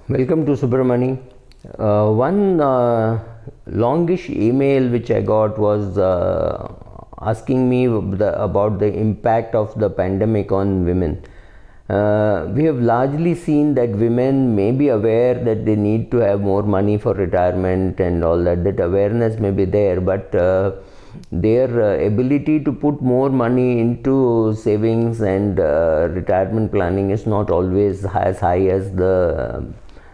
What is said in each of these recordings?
Welcome to Subramani. One longish email which I got was asking me about the impact of the pandemic on women. We have largely seen that women may be aware that they need to have more money for retirement and all that. That awareness may be there, but their ability to put more money into savings and retirement planning is not always as high as the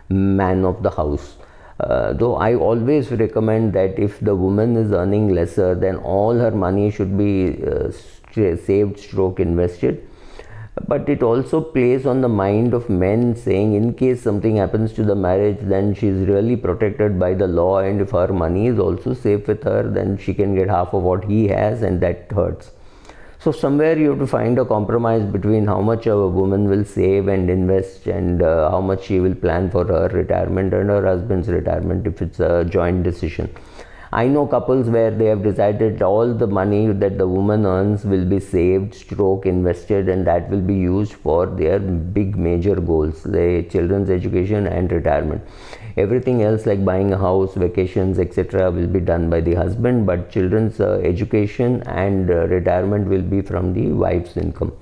man of the house. Though I always recommend that if the woman is earning lesser, then all her money should be saved stroke invested. But it also plays on the mind of men, saying in case something happens to the marriage, then she is really protected by the law, and if her money is also safe with her, then she can get half of what he has, and that hurts. So somewhere you have to find a compromise between how much a woman will save and invest, and how much she will plan for her retirement and her husband's retirement if it's a joint decision. I know couples where they have decided all the money that the woman earns will be saved stroke invested, and that will be used for their big major goals, their children's education and retirement. Everything else like buying a house, vacations, etc. will be done by the husband, but children's education and retirement will be from the wife's income.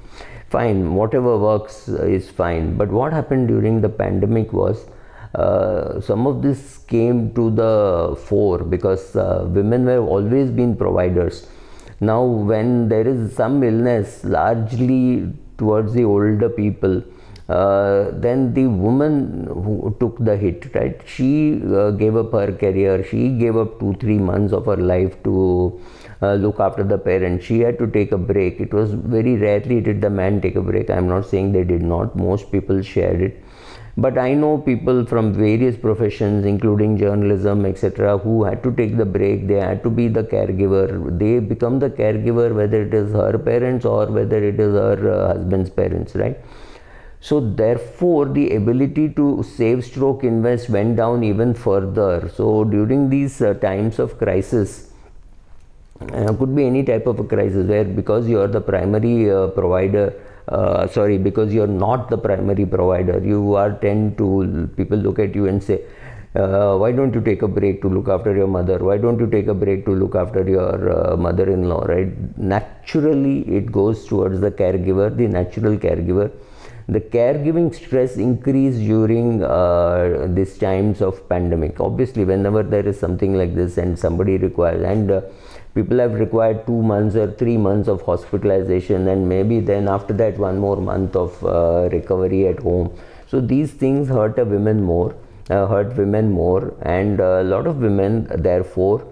Fine, whatever works is fine. But what happened during the pandemic was some of this came to the fore because women have always been providers. Now when there is some illness, largely towards the older people, then the woman who took the hit, right? She gave up her career, she gave up 2-3 months of her life to look after the parents. She had to take a break. It was very rarely did the man take a break. I am not saying they did not, most people shared it. But I know people from various professions, including journalism, etc., who had to take the break. They had to be the caregiver. They become the caregiver, whether it is her parents or whether it is her husband's parents, right? So therefore, the ability to save stroke invest went down even further. So during these times of crisis, could be any type of a crisis where because you are the primary provider, because you're not the primary provider, people look at you and say, why don't you take a break to look after your mother? Why don't you take a break to look after your mother-in-law, right? Naturally, it goes towards the caregiver, the natural caregiver. The caregiving stress increase during these times of pandemic. Obviously, whenever there is something like this and somebody requires, and people have required 2 months or 3 months of hospitalization, and maybe then after that 1 more month of recovery at home. So these things hurt women more, and a lot of women therefore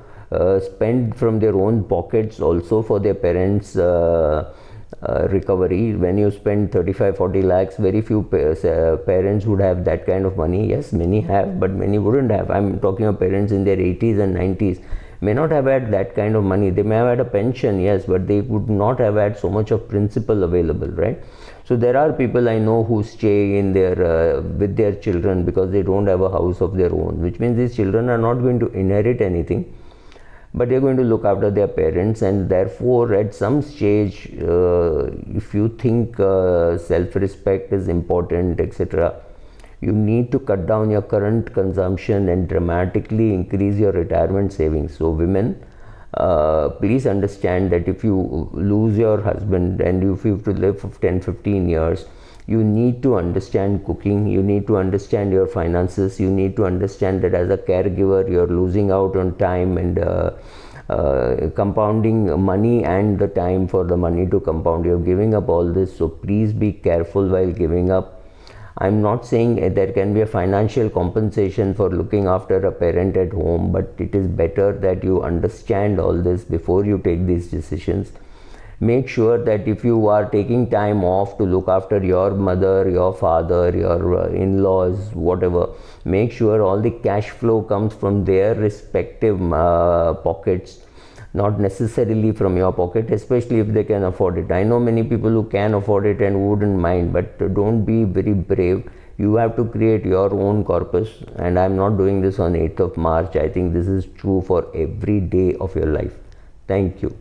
spend from their own pockets also for their parents' recovery. When you spend 35-40 lakhs, very few parents would have that kind of money. Yes, many have, but many wouldn't have. I'm talking of parents in their 80s and 90s. May not have had that kind of money. They may have had a pension, yes, but they would not have had so much of principal available, right? So there are people I know who stay in their with their children because they don't have a house of their own, which means these children are not going to inherit anything, but they're going to look after their parents. And therefore at some stage, if you think self-respect is important, etc., you need to cut down your current consumption and dramatically increase your retirement savings. So women, please understand that if you lose your husband and if you have to live for 10-15 years, you need to understand cooking, you need to understand your finances, you need to understand that as a caregiver you're losing out on time and compounding money and the time for the money to compound. You're giving up all this, so please be careful while giving up. I'm not saying there can be a financial compensation for looking after a parent at home, but it is better that you understand all this before you take these decisions. Make sure that if you are taking time off to look after your mother, your father, your in-laws, whatever, make sure all the cash flow comes from their respective pockets, not necessarily from your pocket, especially if they can afford it. I know many people who can afford it and wouldn't mind, but don't be very brave. You have to create your own corpus, and I'm not doing this on 8th of March. I think this is true for every day of your life. Thank you.